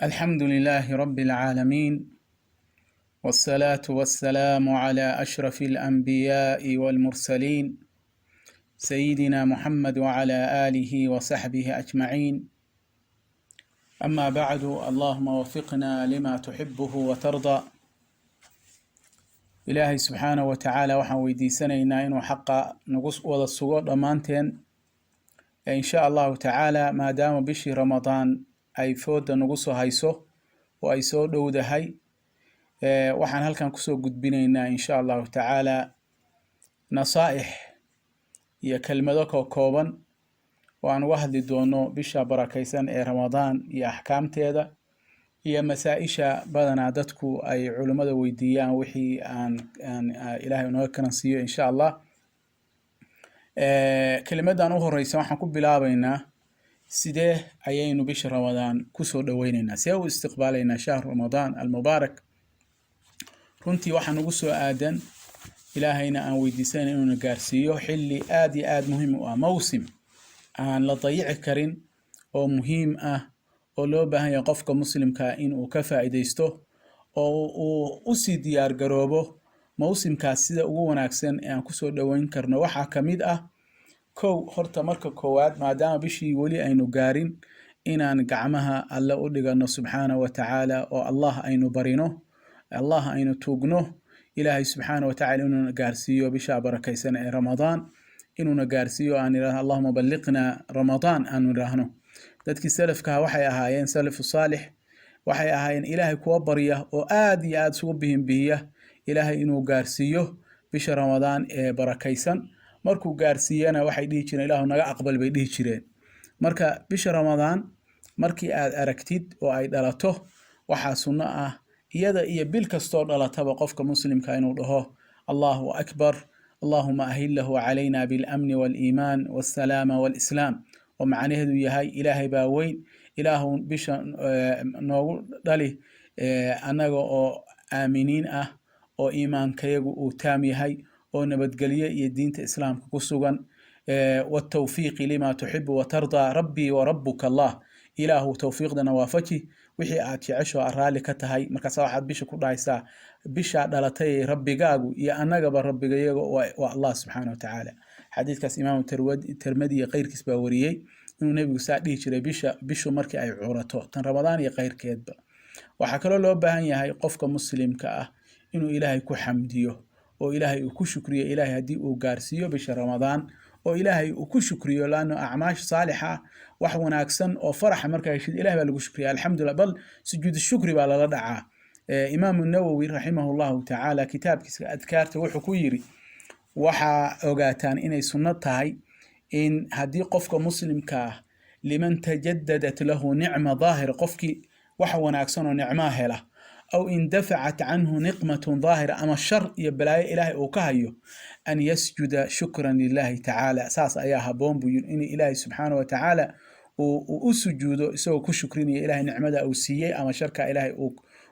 الحمد لله رب العالمين، والصلاة والسلام على أشرف الأنبياء والمرسلين سيدنا محمد وعلى آله وصحبه أجمعين. أما بعد، اللهم وفقنا لما تحبه وترضى. إلهي سبحانه وتعالى waxaan weydiisanaynaa inuu xaqa nagu wada sugo dhammaanteen in sha allahu tacaala, maadaama bishii ramadaan ay fooda nagu soo hayso oo ay soo dhowdahay. waxaan halkan kusoo gudbinaynaa in sha allahu tacaala nasaaix iyo kelmado kooban oo aan uga hadli doono bisha barakaysan ee ramadaan iyo axkaamteeda iyo masaa-isha badanaa dadku ay culimmada weydiiyaan wixii aan ilaahay nooga karan siiyo in sha allah. kelimadan u horeysa waxaan ku bilaabaynaa sidee ayaynu bisha ramadaan kusoo dhoweynaynaa, see u istiqbaalaynaa shahru ramadaan almubaarak. runtii waxaan ugu soo aadan ilaahayna aan weydiisanay inuuna gaarsiiyo xilli aad iyo aad muhiim u ah, mawsim aan la dayici karin oo muhiim ah oo loo baahan yahay qofka muslimka inuu ka faa'iidaysto oo uu usii diyaar garoobo mawsimkaas sida ugu wanaagsan ee aan kusoo dhoweyn karno. waxaa ka mid ah horta marka koowaad, maadaama bishii weli aynu gaarin, inaan gacmaha alle u dhigano subxaanahu wa tacaala oo allah aynu barino, allah aynu tuugno ilaahay subxaanahu wa tacaala inuuna gaarsiiyo bisha barakaysan ee ramadaan, inuuna gaarsiiyo aan idhaahno allahuma balliqna ramadaan aanu idhaahno. dadkii salafkaha waxay ahaayeen salafu saalix, waxay ahaayeen ilaahay kuwa barya oo aad iyo aad isugu bihinbihiya ilaahay inuu gaarsiiyo bisha ramadaan ee barakaysan. markuu gaarsiiyana waxay dhihi jireen ilaahu naga aqbal bay dhihi jireen. marka bisha ramadaan markii aad aragtid oo ay dhalato, waxaa sunno ah iyada iyo bil kastoo dhalataba qofka muslimka inuu dhaho allahu akbar, allahuma ahillahu calayna bilamni waaliimaan waasalaama waalislaam, oo macnaheedu yahay ilaahay baa weyn, ilaahu bisha noogu dhali annaga oo aaminiin ah oo iimaankayagu uu taam yahay oo nabadgelyo iyo diinta islaamka ku sugan. watawfiiqi lima tuxibu watardaa rabbii warabuka allah, ilaahu tawfiiqdana waafaji wixii aad jecesho aad raalli ka tahay. markaasa waxaad bisha ku dhahaysaa bishaa dhalatay rabbigaagu iyo annagaba rabbigayaga waa allah subxaana wa tacaala. xadiidkaas imaamu tirmidi iyo keyrkiis baa wariyey inuu nebigu saa dhihi jiray bishu markii ay curato, tan ramadaan iyo keyrkeedba. waxaa kaloo loo baahan yahay qofka muslimka ah inuu ilaahay ku xamdiyo oo ilaahay uu ku shukriyo ilaahay haddii uu gaarsiiyo bisha ramadaan, oo ilaahay uu ku shukriyo, laanno acmaash saalixa wax wanaagsan oo faraxa markaa heshid ilahay baa lagu shukriya, alxamdulillah, bal sujuud shukri baa lala dhacaa. imaamu nawowi raximahu llahu tacaala kitaabkiisa adkaarta wuxuu ku yiri, waxaa ogaataan inay sunno tahay in haddii qofka muslimka ah liman tajadadat lahu nicma daahira, qofkii wax wanaagsan oo nicmaa hela, aw indafacat canhu niqmatun daahira, ama shar iyo balaayo ilaahay uu ka hayo, an yasjuda shukran lilahi tacaala. saas ayaa haboon buu yiri in ilaahay subxaanahu wa tacaala uu u sujuudo isagoo ku shukrinaya ilahay nicmada uu siiyey ama sharka ilaahay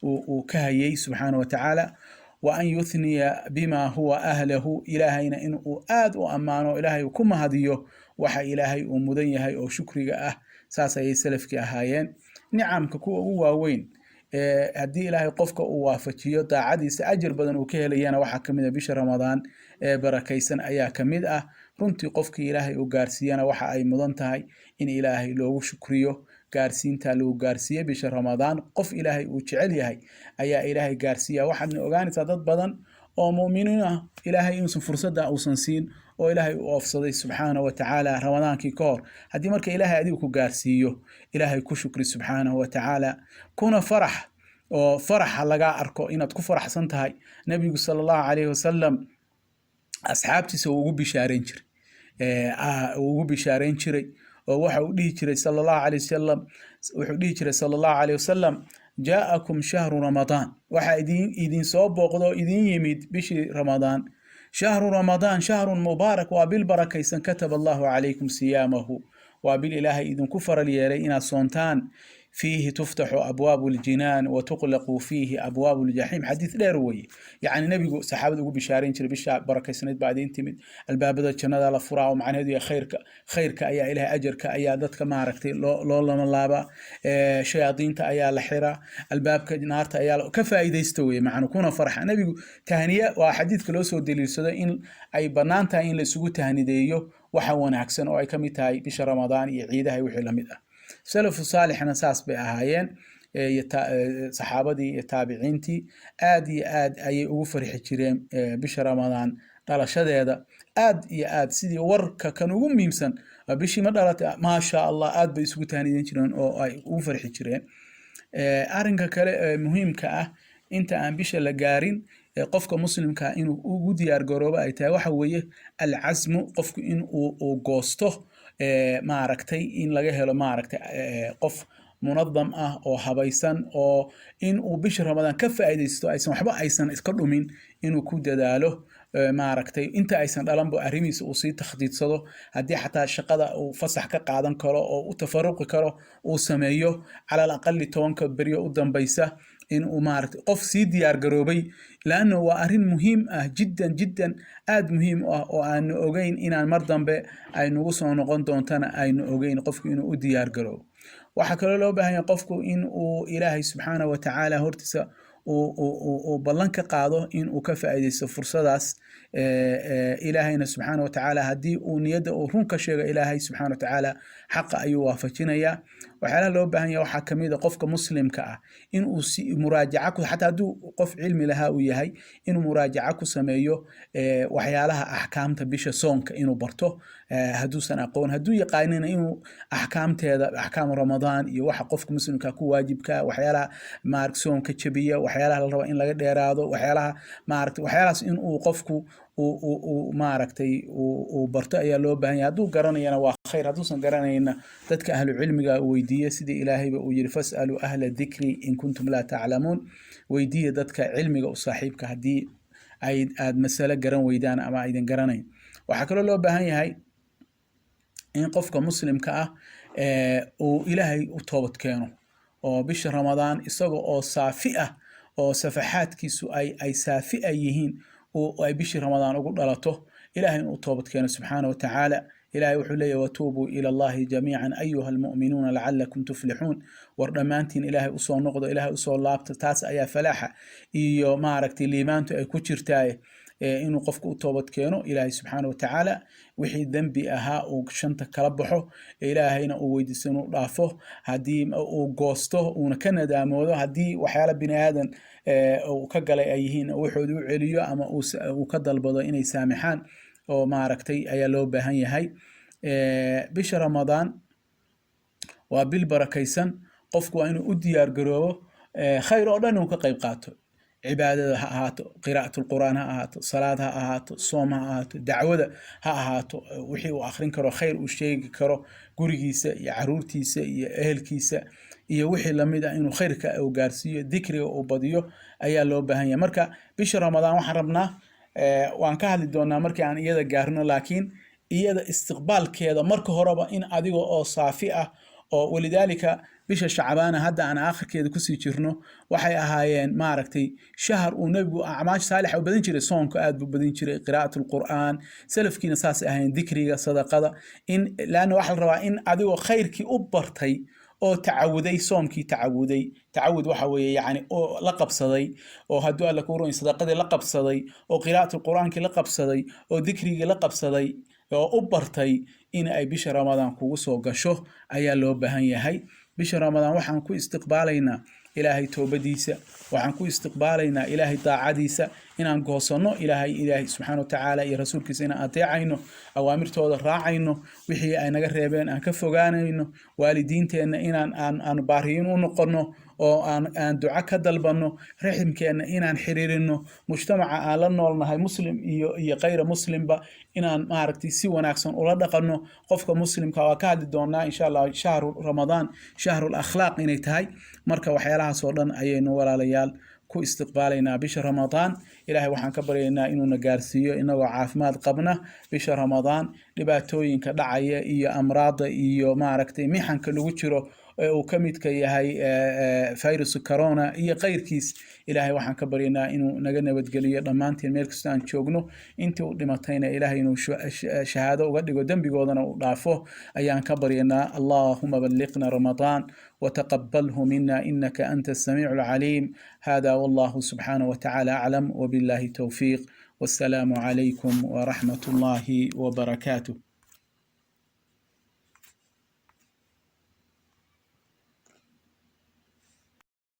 uu ka hayay subxaanahu wa tacaala. wa an yuthniya bima huwa ahlahu, ilaahayna inuu aad u ammaano, ilaahay uu ku mahadiyo waxa ilaahay uu mudan yahay oo shukriga ah. saas ayay salafkii ahaayeen. nicamka kuwa ugu waaweyn haddii ilaahay qofka uu waafajiyo daacadiisa ajar badan uu ka helayana waxaa kamid ah bisha ramadaan ee barakaysan ayaa kamid ah. runtii qofkii ilaahay uu gaarsiiyana waxa ay mudan tahay in ilaahay loogu shukriyo gaarsiinta lagu gaarsiiye bisha ramadaan. qof ilaahay uu jecel yahay ayaa ilaahay gaarsiiya. waxaadna ogaanaysaa dad badan oo mu'miniin ah ilaahay inuusan fursadda uusan siin oo ilaahay u oofsaday subxaanahu wa tacaala ramadaankii ka hor. haddii marka ilaahay adigu ku gaarsiiyo, ilaahay ku shukri subxaanahu wa tacaala, kuna farax oo faraxa lagaa arko inaad ku faraxsan tahay. nebigu sala allahu calayhi wasalam asxaabtiisa uu ugu bishaareyn jiray oo waxa uu dhihi jiray sala allahu calayhi wasalam, wuxuu dhihi jiray sala allahu calayhi wasalam, jaa'akum shahru ramadaan, waxaa idin soo booqdo idin yimid bishii ramadaan. shahru ramadaan shahrun mubaarak, waa bil barakaysan, kataba allahu calaykum siyaamahu, waa bil ilaahay idinku faral yeelay inaad soontaan. فيه تفتح أبواب الجنان وتغلق فيه أبواب الجحيم حديث ديروي يعني نبي صحابة يقول بشارين شري بشا بركة سنة بعدين تمد الباب ذا جنة على فراء ومعن هذه خيرك أيا إله أجرك أيا ذاتك ما عرفتي لولا من لابا شياطين أيا لحرة الباب كنار أيا كفى إذا يستوي معنا كنا فرح نبي تهنية وحديث كلوسو دليل سدا إن أي بنانتا إن لسوق تهنيديو وحوان عكسن أو أي كميتاي بش رمضان يعيدها يوحي لمدة سلف صالح نساس بأهايين صحابتي يتابعينتي آد أي أوفر حجرين بش رمضان dhalashadeeda aad iyo aad sidii warka kan ugu muhiimsan bishii ma dhalatay ma sha Allah aad bay isugu tahnidin jireen oo ay ugu farxi jireen arinka kale muhiimka ah inta aan bisha la gaarin qofka muslimka inuu ugu diyaar garoobo ay tahay waxa weeye al-azmu qofku in uu goosto ma aragtay in laga helo ma aragtay qof منظم oo habaysan oo in uu bisha Ramadan ka faa'iideysto aysan waxba aysan iska dhumin inuu ku dadaalo ma aragtay inta aysan dhalan bo arrimiisa uu si takhdiidsado hadii xataa shaqada uu fasax ka qaadan karo oo uu tafaruqi karo uu sameeyo ala aqalli 10 bariyo u dambaysa in uu ma aragtay qof si diyaar garoobay laana waa arrin muhiim ah jiddan aad muhiim ah oo aan ogeyn inaan mar dambe ay nagu soo noqon doontana aynu ogeyn qofku inuu u diyaar garoobo waxa kale loo baahan yahay qofku in uu Ilaahay subhanahu wa ta'ala hortiisa uu ballan ka qaado in uu ka faa'iideysto fursadaas Ilaahayna subhanahu wa ta'ala hadii uu niyada uu run ka sheego Ilaahay subhanahu wa ta'ala xaq ayuu waafajinaya waxa loo baahan yahay waxa kamid ah qofka muslimka ah in uu si muraajaca ku xataa haduu qof cilmi laha uu yahay inuu muraajaca ku sameeyo waxyaalaha ahkaamta bisha soonka inuu barto haduusan aqoon haduu yaqaanina inuu ahkaamteeda ahkaam Ramadan iyo waxa qofka muslimka ku waajibka waxyaalaha maark soonka jabiya waxyaalaha la rabo in laga dheeraado waxyaalaha maaragtay waxyaalahaas in uu qofku maaragtay uu barto ayaa loo baahan yahay haduu garanayna waa khayr haduusan garanayna dadka ahlu cilmiga weydiiyo sidii Ilaahayba uu yiri fasalu ahla dhikri in kuntum la ta'lamun weydiiyo dadka cilmiga u saaxiibka hadii ay aad mas'ala garan weydaan ama aydan garanayn waxa kale loo baahan yahay in qofka muslimka ah uu Ilaahay u toobad keeno oo bisha Ramadan isaga oo saafi ah oo safahaadkiisu ay saafi yihiin oo ay bisha Ramadan ugu dhalato Ilaahay uu toobad keeno subhanahu wa ta'ala إلهي وحلي وتوبوا إلى الله جميعا أيها المؤمنون لعلكم تفلحون وردمانتين إلهي أصول نقض إلهي أصول لابت تاس أيا فلاحة إيو معركة الليمانتو أي كتشرتاي إنو قفكو توبت كينو إلهي سبحانه وتعالى وحي ذنبي أها وشنت كربحو إلهينا ويدسنو رافو هدي وقوستو ونكنا دامودو هدي وحيالا بني آدم وكقلي أيهين وحودو عليو أما وكدل بضا إني سامحان oo maaragtay ayaa loo baahan yahay bisha Ramadan waa bil barakaysan qofku waa inuu u diyaar garoobo khayr oo dhan uu ka qayb qaato cibaadada ha ahaato qiraa'atul quraan ha ahaato salaad ha ahaato soom ha ahaato dacwada ha ahaato wixii uu akhrin karo khayr uu sheegi karo gurigiisa iyo caruurtiisa iyo ehelkiisa iyo wixii lamid ah inuu khayrka uu gaarsiiyo dhikriga uu badiyo ayaa loo baahan yahay marka bisha Ramadan waxaan rabnaa waan ka hadli doonaa markii aan iyada gaarno laakiin iyada istiqbaalkeeda marka horeba in adiga oo saafi ah oo walidaalika bisha Shacbaan hadda aan aakhirkeeda ku sii jirno waxay ahaayeen maaragtay shahar uu nabigu acmaash saalix u badin jiray soonka aad buu badin jiray qiraa'atul quraan salafkiina saas ahayn dhikriga sadaqada in laana waxa la rabaa in adiga khayrkii u bartay oo taawuday soomkii taawud waxa weeye yani oo la qabsaday oo haduu alla ku roon sadaqada la qabsaday oo qiraa'atul quraanki la qabsaday oo dhikriga la qabsaday oo u bartay in ay bisha Ramadan kugu soo gasho ayaa loo baahan yahay bisha Ramadan waxaan ku istiqbaalaynaa Ilaahay toobadiisa waxaan ku istiqbaalaynaa Ilaahay daacadiisa inaan goosano Ilaahay subhanahu wa ta'ala iyo rasuulkiisa inaan ateecayno awaamirtooda raacayno wixii ay naga reebeen aan ka fogaanayno waalidiinteena inaan aan baariyin u noqono oo aan duca ka dalbano raximkeena inaan xiriirino mujtamaca aan la noolnahay muslim iyo qayra muslimba inaan maaragtay si wanaagsan ula dhaqano qofka muslimka waa ka hadli doonaa insha Allah shahru Ramadan shahrul akhlaaq inay tahay marka waxyaalahaas oo dhan ayaynu walaalayaal ku istiqbaalayna bisha Ramadan Ilaahay waxaan ka baryaynaa inuu na gaarsiiyo inagoo caafimaad qabna bisha Ramadan dhibaatooyinka dhacaya iyo amraada iyo maaragtay mixanka lagu jiro uu ka midka yahay fayruska corona iyo qayrkiis ilaahay waxaan ka baryaynaa inuu naga nabadgeliyo dhammaanteen meel kasta aan joogno intii u dhimatayna ilaahay inuu shahaado uga dhigo dembigoodana uu dhaafo ayaan ka baryaynaa allahuma balliqna ramadaan وتقبله منا إنك أنت السميع العليم هذا والله سبحانه وتعالى أعلم وبالله التوفيق والسلام عليكم ورحمة الله وبركاته